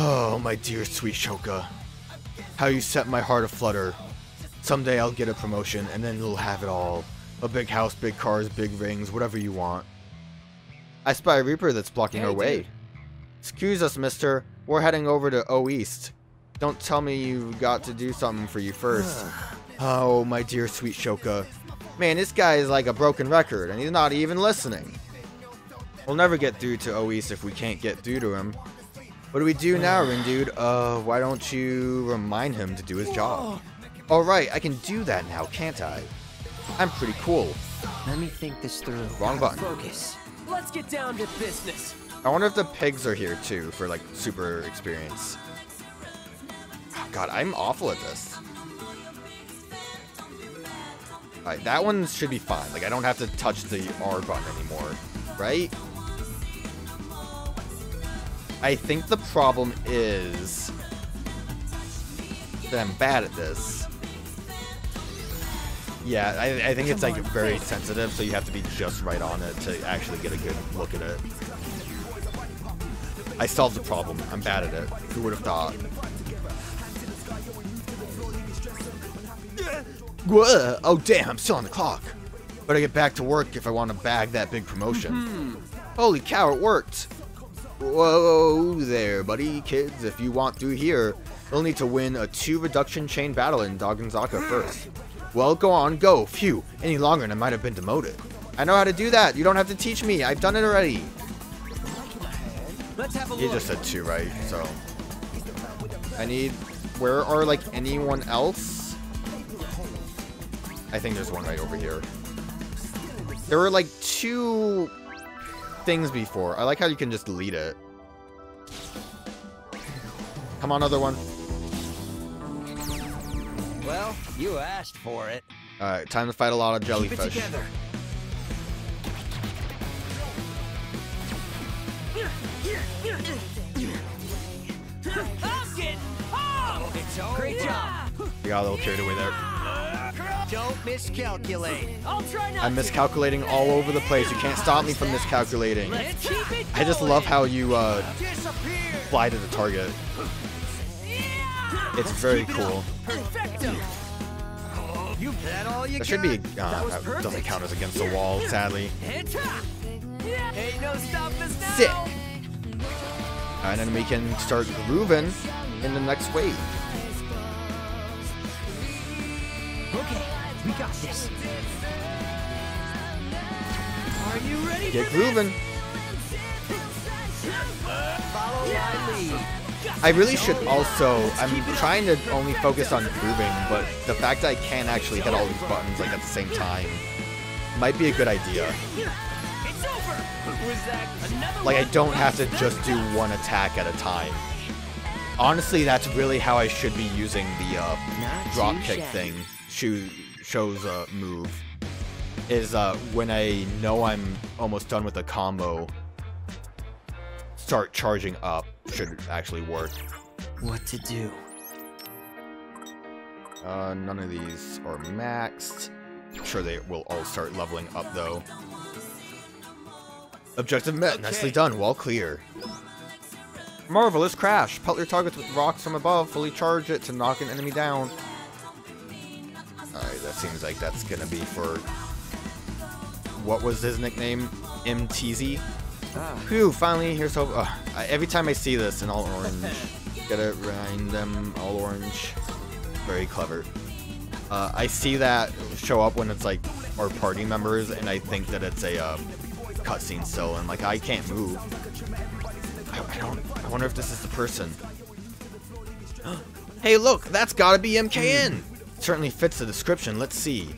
Oh, my dear sweet Shoka. How you set my heart aflutter. Someday I'll get a promotion, and then you'll have it all. A big house, big cars, big rings, whatever you want. I spy a Reaper that's blocking our way. Excuse us, mister. We're heading over to O East. Don't tell me you've got to do something for you first. Oh, my dear sweet Shoka. Man, this guy is like a broken record, and he's not even listening. We'll never get through to O East if we can't get through to him. What do we do now, Rindude? Why don't you remind him to do his job? Alright, I can do that now, can't I? I'm pretty cool. Let me think this through. Wrong button. Focus. Let's get down to business. I wonder if the pigs are here too for like super experience. Oh, God, I'm awful at this. Alright, that one should be fine. Like I don't have to touch the R button anymore, right? I think the problem is that I'm bad at this. Yeah, I think it's like very sensitive, so you have to be just right on it to actually get a good look at it. I solved the problem. I'm bad at it. Who would have thought? Whoa. Oh damn, I'm still on the clock. Better get back to work if I want to bag that big promotion. Holy cow, it worked. Whoa there, buddy. Kids, if you want through here, you'll need to win a 2 reduction chain battle in Dagonzaka first. Well, go on, go. Phew, any longer and I might have been demoted. I know how to do that. You don't have to teach me. I've done it already. He just said 2, right? So, I need... Where are, like, anyone else? I think there's one right over here. There were, like, 2... things before. I like how you can just delete it. Come on, other one. Well, you asked for it. Alright, time to fight a lot of jellyfish. Keep it together. Great job. You got a little carried away there. Don't miscalculate. I'll try not I'm miscalculating all over the place. You can't stop me from miscalculating. I just love how you fly to the target. It's very cool. That should be that doesn't count as against the wall, sadly. Sick. And then we can start grooving in the next wave. Okay, we got this. Are you ready? Get grooving. Follow my lead. I really should also, I'm trying to only focus on grooving, but the fact that I can't actually hit all these buttons like at the same time might be a good idea. Like I don't have to just do one attack at a time. Honestly, that's really how I should be using the drop kick thing. Show's move is when I know I'm almost done with a combo, start charging up should actually work. What to do? None of these are maxed. I'm sure they will all start leveling up though. Objective met. Okay. Nicely done. Wall clear. Marvelous crash. Pelt your targets with rocks from above. Fully charge it to knock an enemy down. Alright, that seems like that's gonna be for... What was his nickname? MTZ? Phew, finally, here's hope. Every time I see this in all orange, gotta grind them all orange. Very clever. I see that show up when it's like our party members, and I think that it's a cutscene still, and like I can't move. I wonder if this is the person. Hey, look, that's gotta be MKN. Certainly fits the description. Let's see.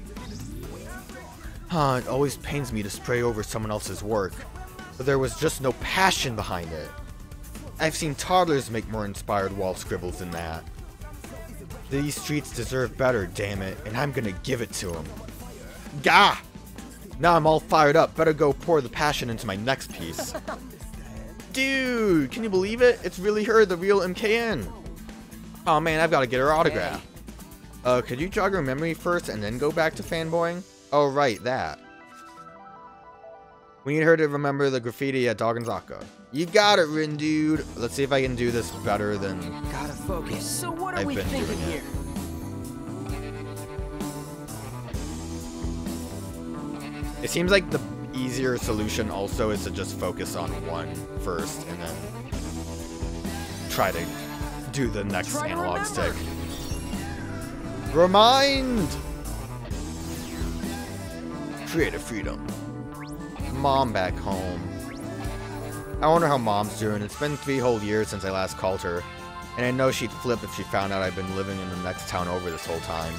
It always pains me to spray over someone else's work, but there was just no passion behind it. I've seen toddlers make more inspired wall scribbles than that. These streets deserve better, damn it, and I'm gonna give it to them. Gah! Now I'm all fired up. Better go pour the passion into my next piece. Dude, can you believe it? It's really her, the real MKN. Oh man, I've got to get her autograph. Could you jog her memory first and then go back to fanboying? Oh right, that. We need her to remember the graffiti at Dogenzaka. You got it, Rin dude. Let's see if I can do this better than Gotta focus. So what are I've we been thinking doing it. here? It seems like the easier solution also is to just focus on one first and then try to do the next analog stick. Remind! Creative freedom. Mom back home. I wonder how Mom's doing. It's been 3 whole years since I last called her, and I know she'd flip if she found out I've been living in the next town over this whole time.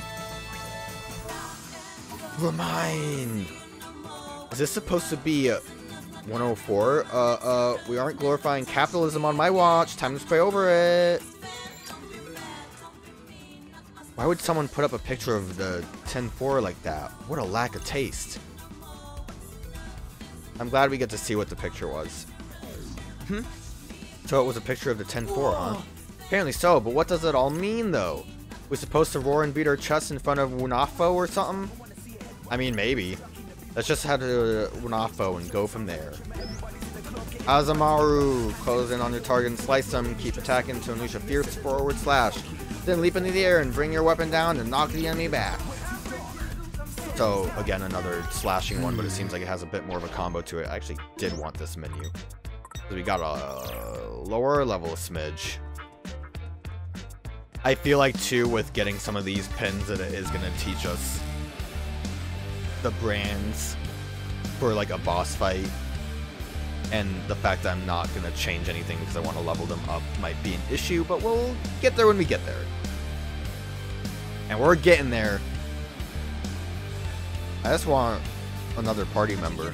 Remind! Is this supposed to be 104? We aren't glorifying capitalism on my watch. Time to spray over it. Why would someone put up a picture of the 10-4 like that? What a lack of taste. I'm glad we get to see what the picture was. So it was a picture of the 10-4, huh? Apparently so, but what does it all mean, though? We're supposed to roar and beat our chests in front of Wunafo or something? I mean, maybe. Let's just head to Wunafo and go from there. Azamaru! Close in on your target and slice them. Keep attacking to unleash a fierce forward slash. Then leap into the air and bring your weapon down and knock the enemy back. So, again, another slashing one, but it seems like it has a bit more of a combo to it. I actually did want this menu. So we got a lower level smidge. I feel like, too, with getting some of these pins, that it is going to teach us the brands for, like, a boss fight. And the fact that I'm not going to change anything because I want to level them up might be an issue, but we'll get there when we get there. And we're getting there. I just want another party member.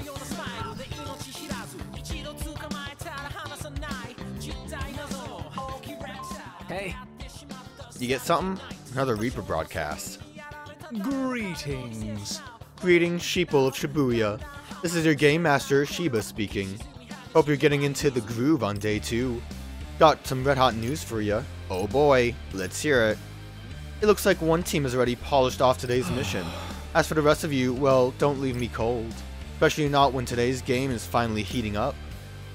Hey. You get something? Another Reaper broadcast. Greetings. Greetings, sheeple of Shibuya. This is your game master, Shiba, speaking. Hope you're getting into the groove on day 2. Got some red hot news for you. Oh boy, let's hear it. It looks like one team has already polished off today's mission. As for the rest of you, well, don't leave me cold. Especially not when today's game is finally heating up.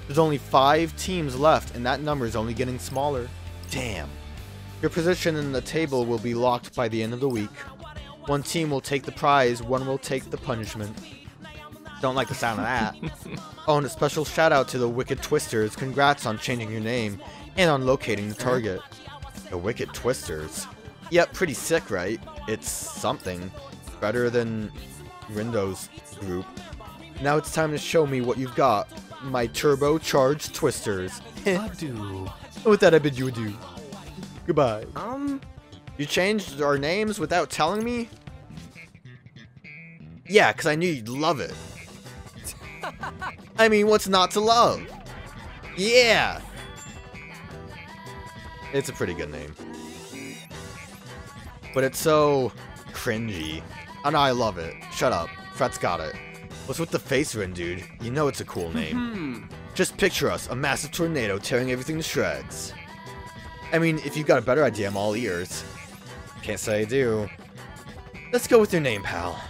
There's only 5 teams left, and that number is only getting smaller. Damn. Your position in the table will be locked by the end of the week. One team will take the prize, one will take the punishment. Don't like the sound of that. Oh, and a special shout out to the Wicked Twisters. Congrats on changing your name and on locating the target. The Wicked Twisters. Yep, pretty sick, right? It's something. Better than Rindo's group. Now it's time to show me what you've got. My turbocharged twisters. Adieu. With that, I bid you adieu. Goodbye. You changed our names without telling me? Yeah, because I knew you'd love it. I mean, what's not to love? Yeah! It's a pretty good name. But it's so cringy. Oh no, I love it. Shut up. Fret's got it. What's with the face rin, dude? You know it's a cool name. Just picture us, a massive tornado tearing everything to shreds. I mean, if you've got a better idea, I'm all ears. Can't say I do. Let's go with your name, pal.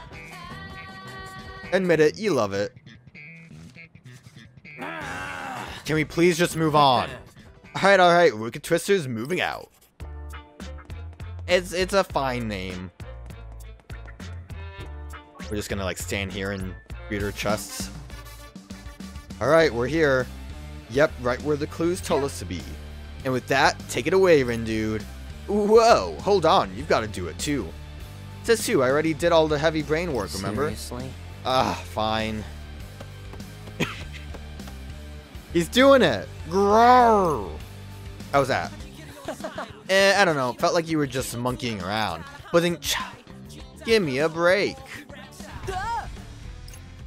Admit it, you love it. Can we please just move on? Alright, Wicked Twisters moving out. It's a fine name. We're just gonna like stand here and beat our chests. Alright, we're here. Yep, right where the clues told us to be. And with that, take it away, Rin dude. Whoa, hold on, you've got to do it too. Says who? I already did all the heavy brain work, remember? Seriously? Fine. He's doing it! Grrr! How's that? I don't know, felt like you were just monkeying around. But then, give me a break.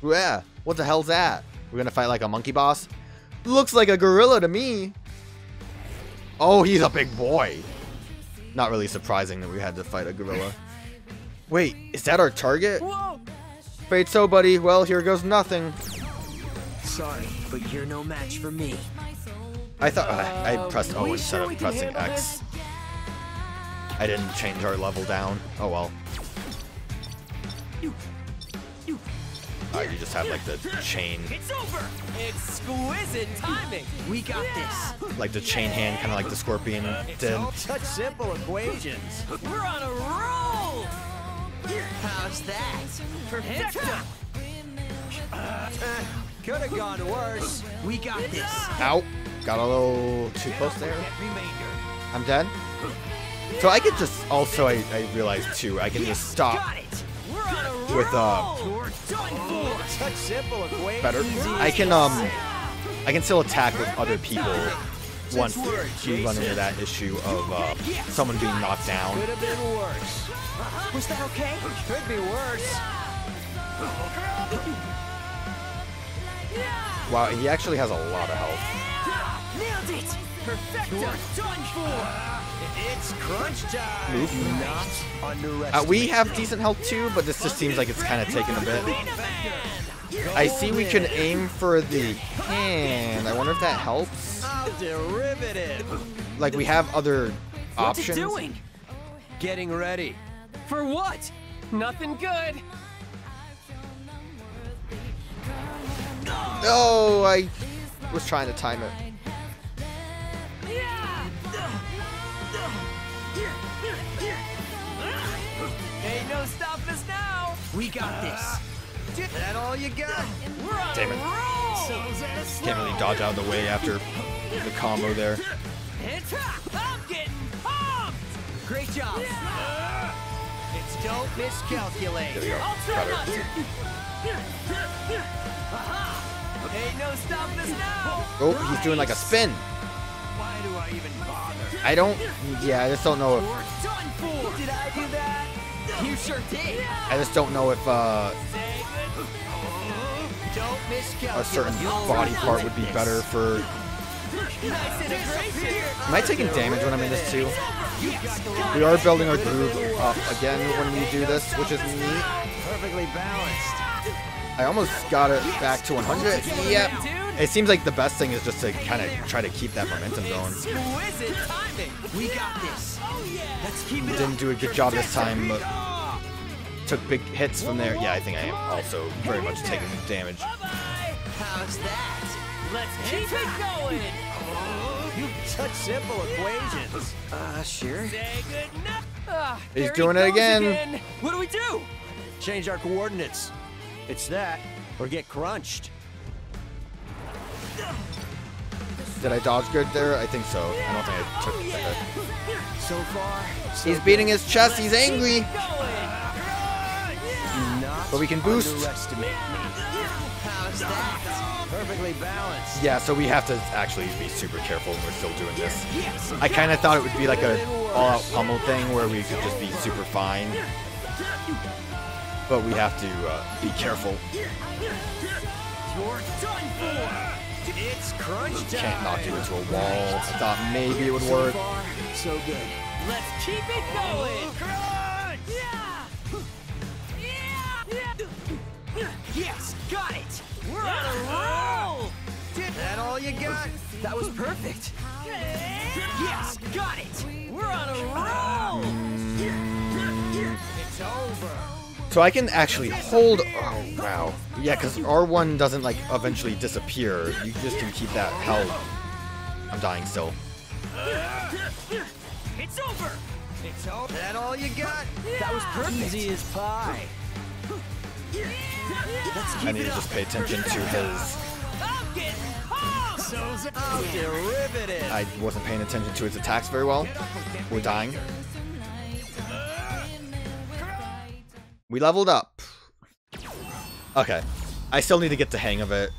Yeah, what the hell's that? We're gonna fight like a monkey boss? Looks like a gorilla to me. Oh, he's a big boy. Not really surprising that we had to fight a gorilla. Wait, is that our target? Whoa! Afraid so, buddy. Well, here goes nothing. Sorry, but you're no match for me. I thought I pressed O we instead sure of we can pressing handle X. I didn't change our level down. Oh well. you just have like the chain. It's over. Exquisite timing. We got this. Like the chain hand, kind of like the scorpion did. All such simple equations. We're on a roll. How's that? Perfecto. Could have gone worse. We got this. Ow. Got a little too close there. I'm dead. So I could just also, I realized too, I can just stop with such simple equations. better. I can still attack with other people once you run into that issue of someone being knocked down. Could have been worse. Was that okay? Could be worse. Wow, he actually has a lot of health. Nailed it. Perfecto. You're done for. It's crunch time. Move. Not underestimate. We have decent health too, but this just seems like it's kind of taking a bit. I see we can aim for the hand. I wonder if that helps. Derivative. Like we have other What's options. it doing? Getting ready. For what? Nothing good. No, I was trying to time it. Ain't no stopping us now. We got this. That all you got? We're on Damn it. a roll. Can't really dodge out of the way after the combo there. I'm getting pumped. Great job. It's don't miscalculate. There we go. I'll try Better. not to. Ain't no stopping us now. Oh, he's doing like a spin. Why do I even bother? I don't, yeah, I just don't know if, We're done for. Did I do that? You sure did. I just don't know if Don't miscalculate. a certain body part would be better for, Nice integration. am I taking damage when I'm in this too? We are building our groove up again when we do this, which is neat. Perfectly balanced. I almost got it back to 100. Yep. It seems like the best thing is just to kind of try to keep that momentum going. Exquisite timing. We got this. Let's keep it Didn't do a good job this time, but took big hits from there. Yeah, I think I am also very much taking damage. How's that? Let's keep it going. You such simple equations. Sure. Say good enough. He's doing it again. What do we do? Change our coordinates. It's that, or get crunched. Did I dodge good there? I think so. I don't think I took it. So far, so He's beating his chest. He's angry. But we can boost. Underestimate me. How's that? Perfectly balanced. Yeah, so we have to actually be super careful when we're still doing this. I kind of thought it would be like a all-out pummel thing where we could just be super fine. But we have to be careful. You're done for. It's crunch time. Can't knock you into a wall. I thought maybe it would work. So far, so good. Let's keep it going. Crunch! Yes, got it. We're on a roll. That all you got? That was perfect. Yes, got it. We're on a roll. It's over. So I can actually hold. Oh wow. Yeah, because R1 doesn't like eventually disappear. You just can keep that held. I'm dying still. It's over. It's over. That all you got? That was perfect. Easy as pie. Let's keep I need to just pay attention to his. Derivative. I wasn't paying attention to his attacks very well. We're dying. We leveled up. Okay. I still need to get the hang of it.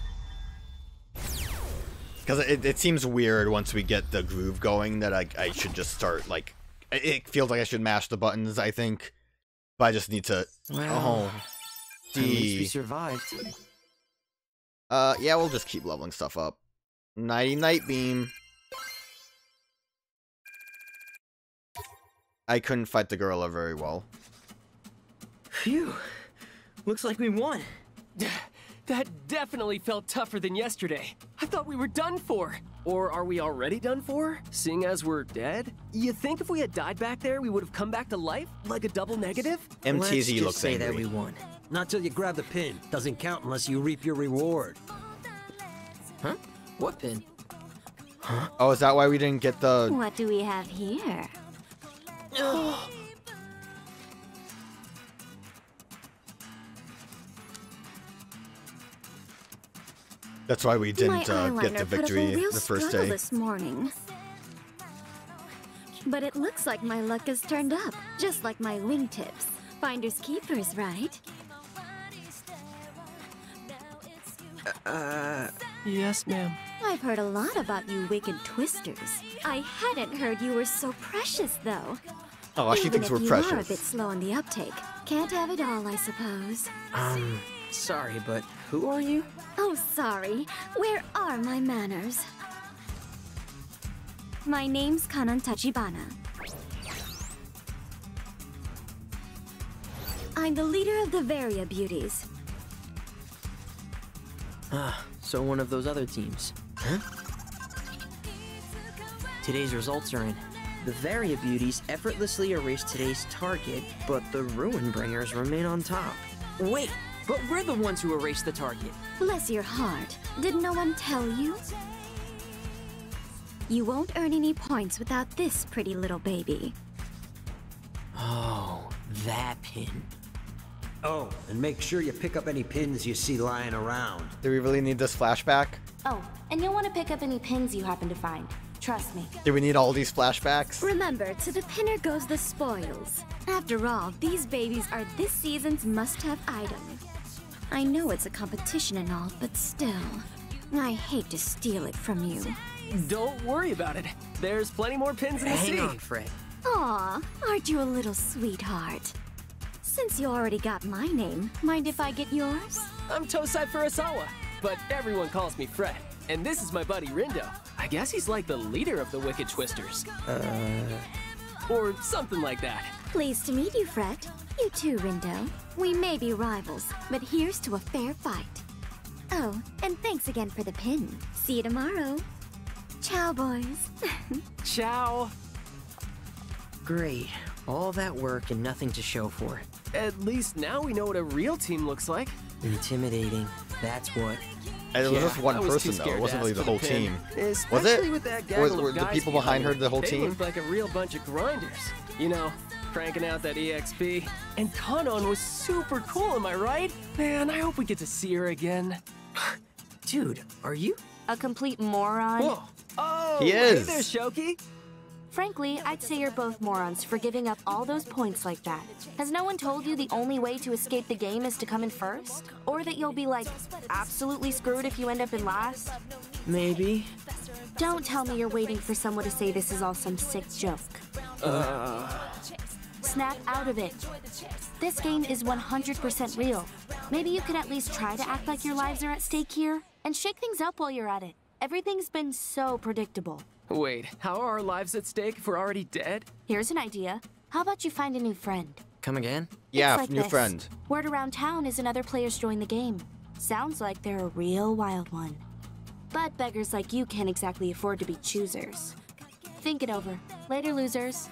Because it seems weird once we get the groove going that I should just start, like... It feels like I should mash the buttons, I think. But I just need to... Well, D. At least we survived. Yeah, we'll just keep leveling stuff up. Nighty Night Beam. I couldn't fight the gorilla very well. Phew. Looks like we won. That definitely felt tougher than yesterday. I thought we were done for. Or are we already done for, seeing as we're dead? You think if we had died back there, we would have come back to life, like a double negative? Let's MTZ just looks say angry. that we won. Not till you grab the pin. Doesn't count unless you reap your reward. Huh? What pin? Oh, is that why we didn't get the... What do we have here? That's why we didn't get the eyeliner victory put up a real the first struggle day. this morning. But it looks like my luck has turned up, just like my wingtips. Finders keepers, right? Yes, ma'am. I've heard a lot about you wicked twisters. I hadn't heard you were so precious, though. Oh, she thinks we're Even if you are a precious. bit slow on the uptake, can't have it all, I suppose. Sorry, but who are you? Oh, sorry. Where are my manners? My name's Kanan Tachibana. I'm the leader of the Varia Beauties. So one of those other teams. Huh? Today's results are in. The Varia Beauties effortlessly erased today's target, but the Ruin Bringers remain on top. Wait! But we're the ones who erased the target. Bless your heart. Did no one tell you? You won't earn any points without this pretty little baby. Oh, that pin. Oh, and make sure you pick up any pins you see lying around. Do we really need this flashback? Oh, and you'll want to pick up any pins you happen to find. Trust me. Do we need all these flashbacks? Remember, to the pinner goes the spoils. After all, these babies are this season's must-have item. I know it's a competition and all, but still, I hate to steal it from you. Don't worry about it. There's plenty more pins in the sea. Hang on, Fred. Aw, aren't you a little sweetheart? Since you already got my name, mind if I get yours? I'm Tosai Furusawa, but everyone calls me Fred. And this is my buddy Rindo. I guess he's like the leader of the Wicked Twisters. Or something like that. Pleased to meet you, Fred. You too, Rindo. We may be rivals, but here's to a fair fight. Oh, and thanks again for the pin. See you tomorrow. Ciao, boys. Ciao. Great. All that work and nothing to show for it. At least now we know what a real team looks like. Intimidating. That's what. And it was just one I was too person though. scared It wasn't to really ask the for whole pin. team. Especially with that gaggle Were of the guys people behind her behind the whole They team? looked like a real bunch of grinders. You know, cranking out that EXP. And Kanon was super cool, am I right? Man, I hope we get to see her again. Dude, are you? A complete moron? Whoa. Oh, He hey is. there, Shoki. Frankly, I'd say you're both morons for giving up all those points like that. Has no one told you the only way to escape the game is to come in first? Or that you'll be, like, absolutely screwed if you end up in last? Maybe. Don't tell me you're waiting for someone to say this is all some sick joke. Snap out of it. This game is 100% real. Maybe you could at least try to act like your lives are at stake here, and shake things up while you're at it. Everything's been so predictable. Wait, how are our lives at stake if we're already dead? Here's an idea. How about you find a new friend? Come again? Yeah, It's like new this. friend. Word around town is another players join the game. Sounds like they're a real wild one. But beggars like you can't exactly afford to be choosers. Think it over. Later, losers.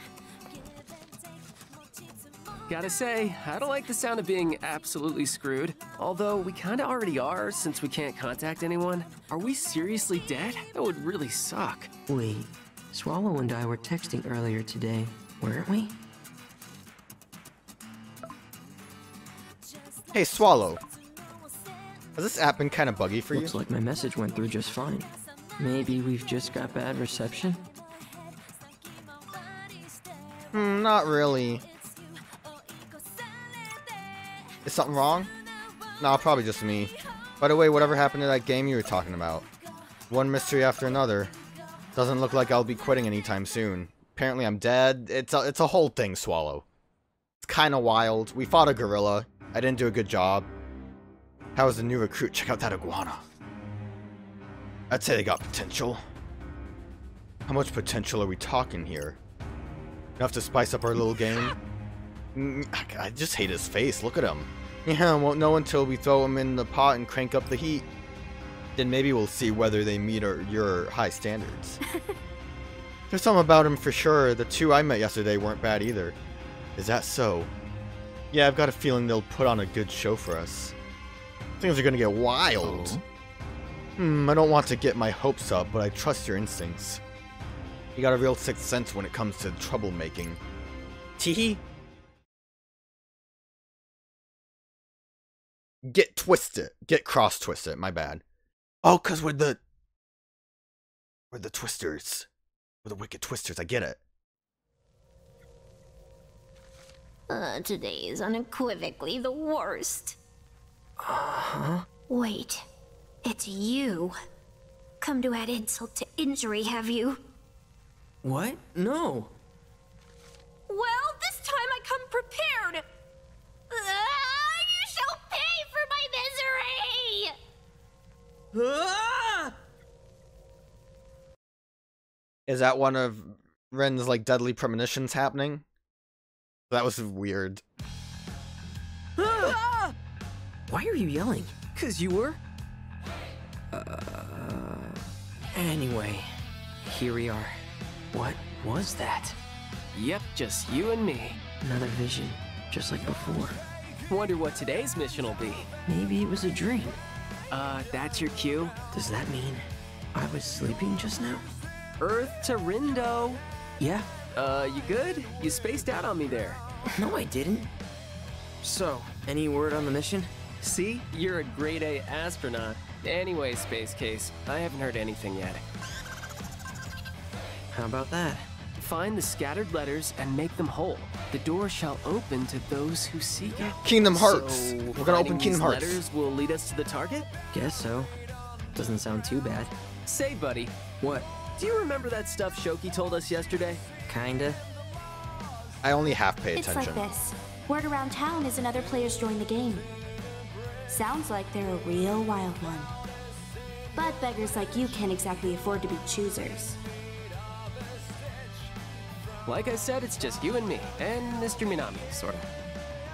Gotta say, I don't like the sound of being absolutely screwed. Although we kinda already are, since we can't contact anyone. Are we seriously dead? That would really suck. Wait. Swallow and I were texting earlier today, weren't we? Hey, Swallow. Has this app been kind of buggy for you? Looks like my message went through just fine. Maybe we've just got bad reception? Not really. Is something wrong? No, probably just me. By the way, whatever happened to that game you were talking about? One mystery after another. Doesn't look like I'll be quitting anytime soon. Apparently I'm dead. It's a whole thing, Swallow. It's kinda wild. We fought a gorilla. I didn't do a good job. How was the new recruit? Check out that iguana. I'd say they got potential. How much potential are we talking here? Enough to spice up our little game? I just hate his face. Look at him. Yeah, won't know until we throw him in the pot and crank up the heat. Then maybe we'll see whether they meet your high standards. There's something about him for sure. The two I met yesterday weren't bad either. Is that so? Yeah, I've got a feeling they'll put on a good show for us. Things are gonna get wild. I don't want to get my hopes up, but I trust your instincts. You got a real sixth sense when it comes to troublemaking. Teehee? Get twisted. Get cross-twisted, my bad. Oh, cause we're the twisters. We're the wicked twisters, I get it. Today is unequivocally the worst. Wait, it's you. Come to add insult to injury, have you? What? No. Well, this time I come prepared. You shall pay for my misery! Ah! Is that one of Ren's, like, deadly premonitions happening? That was weird. Ah! Why are you yelling? 'Cause you were? Anyway, here we are. What was that? Yep, just you and me. Another vision, just like before. Wonder what today's mission will be. Maybe it was a dream. That's your cue? Does that mean I was sleeping just now? Earth to Rindo. Yeah. You good? You spaced out on me there. No, I didn't. So, any word on the mission? See? You're a grade A astronaut. Anyway, Space Case, I haven't heard anything yet. How about that? Find the scattered letters and make them whole. The door shall open to those who seek it. Kingdom Hearts. So, We're gonna open finding Kingdom these Hearts. letters will lead us to the target? Guess so. Doesn't sound too bad. Say, buddy, What? do you remember that stuff Shoki told us yesterday? Kinda. I only half pay It's attention. like this. Word around town is another player's joined the game. Sounds like they're a real wild one. But beggars like you can't exactly afford to be choosers. Like I said, it's just you and me, and Mr. Minami, sorta.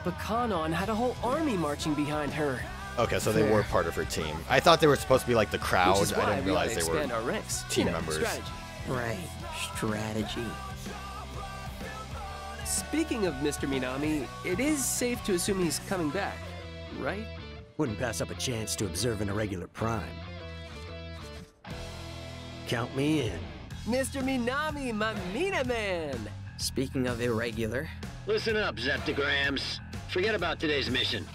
But Kanon had a whole army marching behind her. Okay, so they were part of her team. I thought they were supposed to be like the crowd. Which is why I didn't we ought realize to they expand were our ranks. team You know, members. Strategy. Right. Strategy. Speaking of Mr. Minami, it is safe to assume he's coming back, right? Wouldn't pass up a chance to observe an irregular prime. Count me in. Mr. Minami, my Mina man! Speaking of irregular, Listen up, Zeptograms. Forget about today's mission.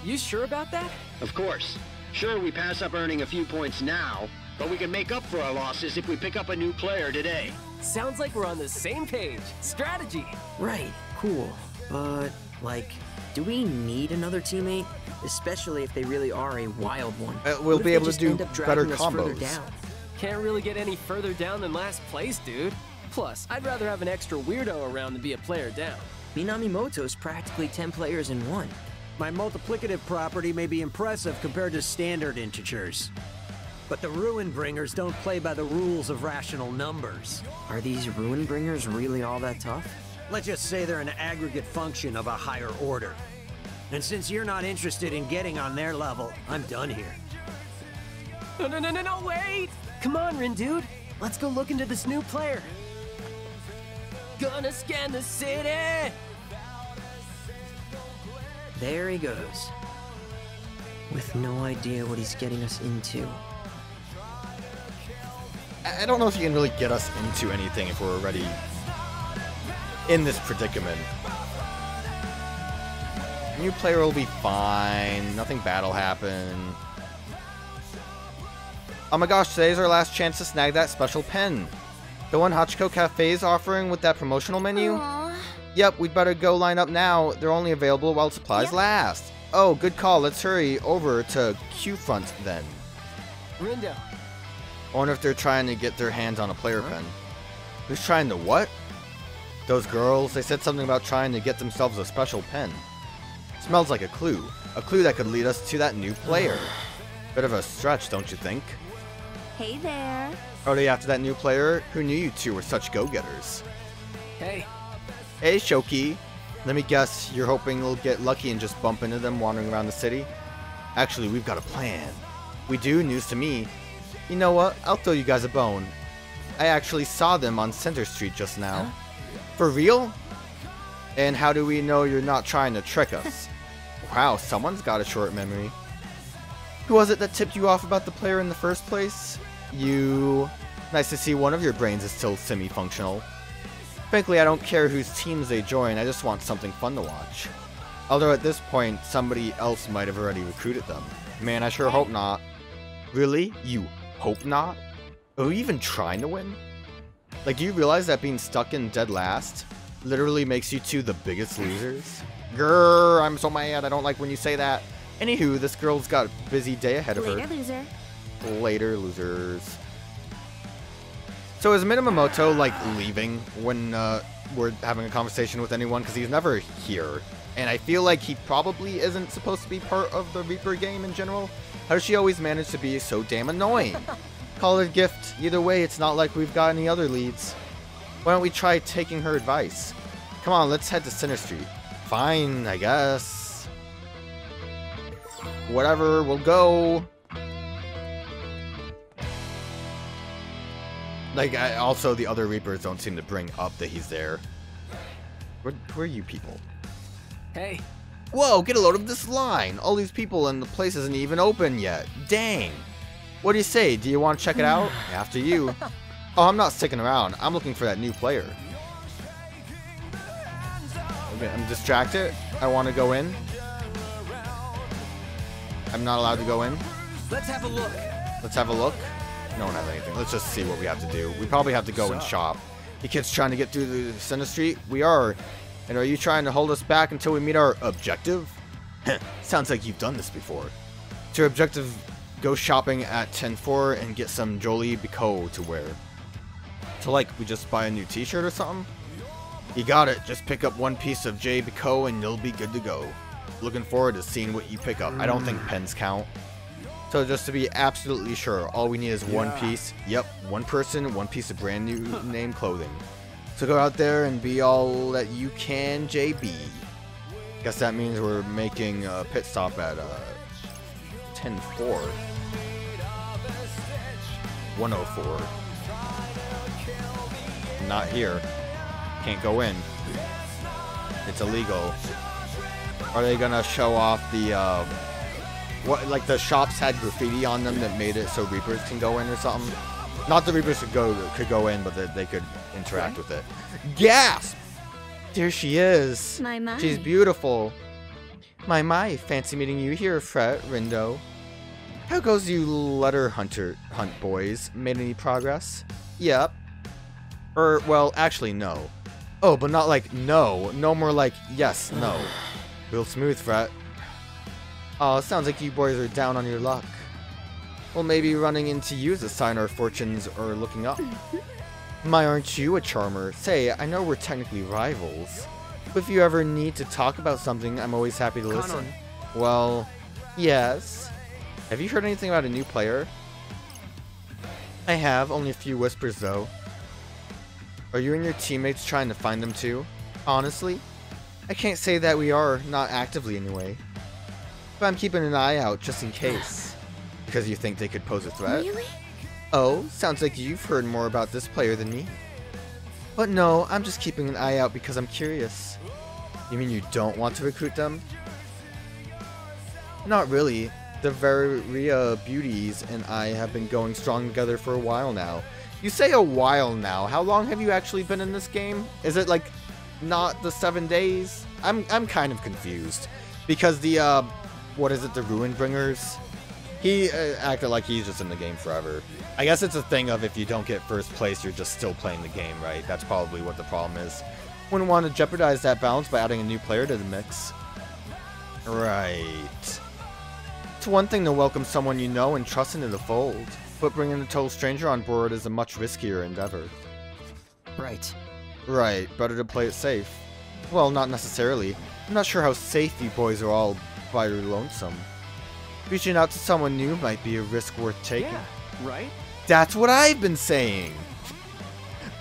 You sure about that? Of course. Sure, we pass up earning a few points now, but we can make up for our losses if we pick up a new player today. Sounds like we're on the same page. Strategy! right, cool. But, like, do we need another teammate? Especially if they really are a wild one. We'll What if be they able to just do end up better dragging us further combos. down? Can't really get any further down than last place, dude. Plus, I'd rather have an extra weirdo around than be a player down. Minami Moto's practically 10 players in one. My multiplicative property may be impressive compared to standard integers. But the Ruin Bringers don't play by the rules of rational numbers. Are these Ruin Bringers really all that tough? Let's just say they're an aggregate function of a higher order. And since you're not interested in getting on their level, I'm done here. No, wait! Come on, Rin dude. Let's go look into this new player. Gonna scan the city! There he goes. With no idea what he's getting us into. I don't know if you can really get us into anything if we're already in this predicament. New player will be fine. Nothing bad will happen. Oh my gosh, today's our last chance to snag that special pen. The one Hachiko Cafe's offering with that promotional menu? Aww. Yep, we'd better go line up now. They're only available while supplies last. Oh, good call. Let's hurry over to Q-Front then. Rindo. I wonder if they're trying to get their hands on a player pen. Who's trying to what? Those girls, they said something about trying to get themselves a special pen. Smells like a clue that could lead us to that new player. Bit of a stretch, don't you think? Hey there. Are they after that new player? Who knew you two were such go-getters? Hey. Hey, Shoki. Let me guess, you're hoping you'll get lucky and just bump into them wandering around the city? Actually, we've got a plan. We do? News to me. You know what? I'll throw you guys a bone. I actually saw them on Center Street just now. For real? And how do we know you're not trying to trick us? Wow, someone's got a short memory. Who was it that tipped you off about the player in the first place? You. Nice to see one of your brains is still semi-functional. Frankly, I don't care whose teams they join, I just want something fun to watch. Although at this point, somebody else might have already recruited them. Man, I sure hope not. Really? You hope not? Are we even trying to win? Like, do you realize that being stuck in dead last literally makes you two the biggest losers? Grrr, I'm so mad, I don't like when you say that. Anywho, this girl's got a busy day ahead of her. Later, loser. Later, losers. So is Minamoto, like, leaving when we're having a conversation with anyone? Because he's never here. And I feel like he probably isn't supposed to be part of the Reaper game in general. How does she always manage to be so damn annoying? Call it a gift. Either way, it's not like we've got any other leads. Why don't we try taking her advice? Come on, let's head to Center Street. Fine, I guess. Whatever, we'll go. Like, also the other Reapers don't seem to bring up that he's there. Where are you people? Hey. Whoa, get a load of this line. All these people and the place isn't even open yet. Dang. What do you say? Do you want to check it out? After you. Oh, I'm not sticking around. I'm looking for that new player. Okay, I'm distracted. I want to go in. I'm not allowed to go in. Let's have a look. Let's have a look. No one has anything. Let's just see what we have to do. We probably have to go and shop. You kids trying to get through the Center Street? We are. And are you trying to hold us back until we meet our objective? Sounds like you've done this before. To your objective, go shopping at 10-4 and get some Jolie Bicot to wear. So like, we just buy a new t-shirt or something? You got it. Just pick up one piece of J. Bicot and you'll be good to go. Looking forward to seeing what you pick up. I don't think pens count. So just to be absolutely sure, all we need is one piece. Yep, one person, one piece of brand new name clothing. So go out there and be all that you can, JB. Guess that means we're making a pit stop at 10-4. 104. Not here. Can't go in. It's illegal. Are they gonna show off the what, like the shops had graffiti on them that made it so Reapers can go in or something? Not the Reapers could go in, but they could interact with it. Gasp! There she is. My. She's beautiful. My, fancy meeting you here, Rindo. How goes you letter hunt boys? Made any progress? Yep. Well, actually, no. Oh, but not like no. No more like yes, no. Real smooth, Fret. Oh, sounds like you boys are down on your luck. Well, maybe running into you is a sign our fortunes are looking up. My, aren't you a charmer? Say, I know we're technically rivals, but if you ever need to talk about something, I'm always happy to listen. Well, yes. Have you heard anything about a new player? I have, only a few whispers though. Are you and your teammates trying to find them too? Honestly? I can't say that we are, not actively anyway. But I'm keeping an eye out just in case. Because you think they could pose a threat? Really? Oh, sounds like you've heard more about this player than me. But no, I'm just keeping an eye out because I'm curious. You mean you don't want to recruit them? Not really. The Varia Beauties and I have been going strong together for a while now. You say a while now. How long have you actually been in this game? Is it like not the 7 days? I'm kind of confused. Because the what is it, the Ruinbringers? He acted like he's just in the game forever. I guess it's a thing of if you don't get first place, you're just still playing the game, right? That's probably what the problem is. Wouldn't want to jeopardize that balance by adding a new player to the mix. Right. It's one thing to welcome someone you know and trust into the fold, but bringing a total stranger on board is a much riskier endeavor. Right. Right, better to play it safe. Well, not necessarily. I'm not sure how safe you boys are all by your lonesome. Reaching out to someone new might be a risk worth taking. Yeah, right? That's what I've been saying!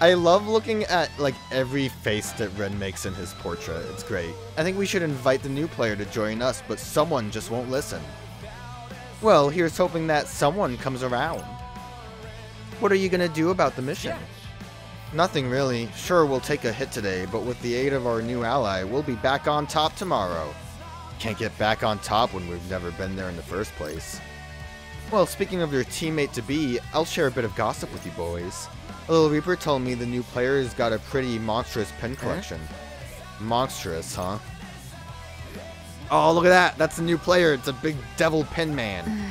I love looking at, like, every face that Ren makes in his portrait. It's great. I think we should invite the new player to join us, but someone just won't listen. Well, here's hoping that someone comes around. What are you gonna do about the mission? Nothing really. Sure, we'll take a hit today, but with the aid of our new ally, we'll be back on top tomorrow. Can't get back on top when we've never been there in the first place. Well, speaking of your teammate-to-be, I'll share a bit of gossip with you boys. A little Reaper told me the new player has got a pretty monstrous pen collection. Monstrous, huh? Oh, look at that! That's the new player! It's a big devil pen man!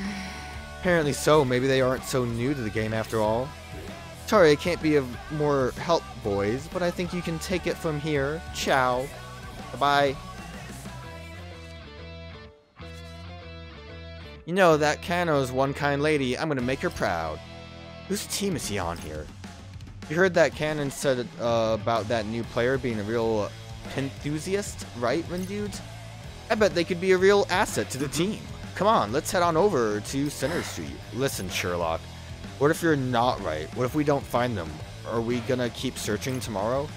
Apparently so, maybe they aren't so new to the game after all. Sorry, I can't be of more help, boys, but I think you can take it from here. Ciao. Bye-bye. You know, that Kano's one kind lady. I'm gonna make her proud. Whose team is he on here? You heard that Cannon said about that new player being a real enthusiast, right, Rindude? I bet they could be a real asset to the team. Come on, let's head on over to Center Street. Listen, Sherlock. What if you're not right? What if we don't find them? Are we gonna keep searching tomorrow?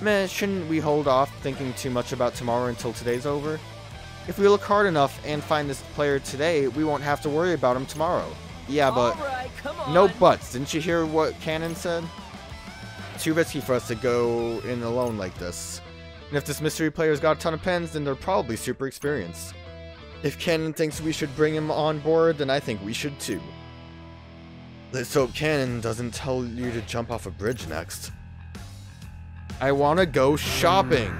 Meh, shouldn't we hold off thinking too much about tomorrow until today's over? If we look hard enough and find this player today, we won't have to worry about him tomorrow. Yeah, but... Alright, come on. No buts. Didn't you hear what Cannon said? Too risky for us to go in alone like this. And if this mystery player's got a ton of pens, then they're probably super experienced. If Cannon thinks we should bring him on board, then I think we should too. Let's hope Cannon doesn't tell you to jump off a bridge next. I wanna go shopping!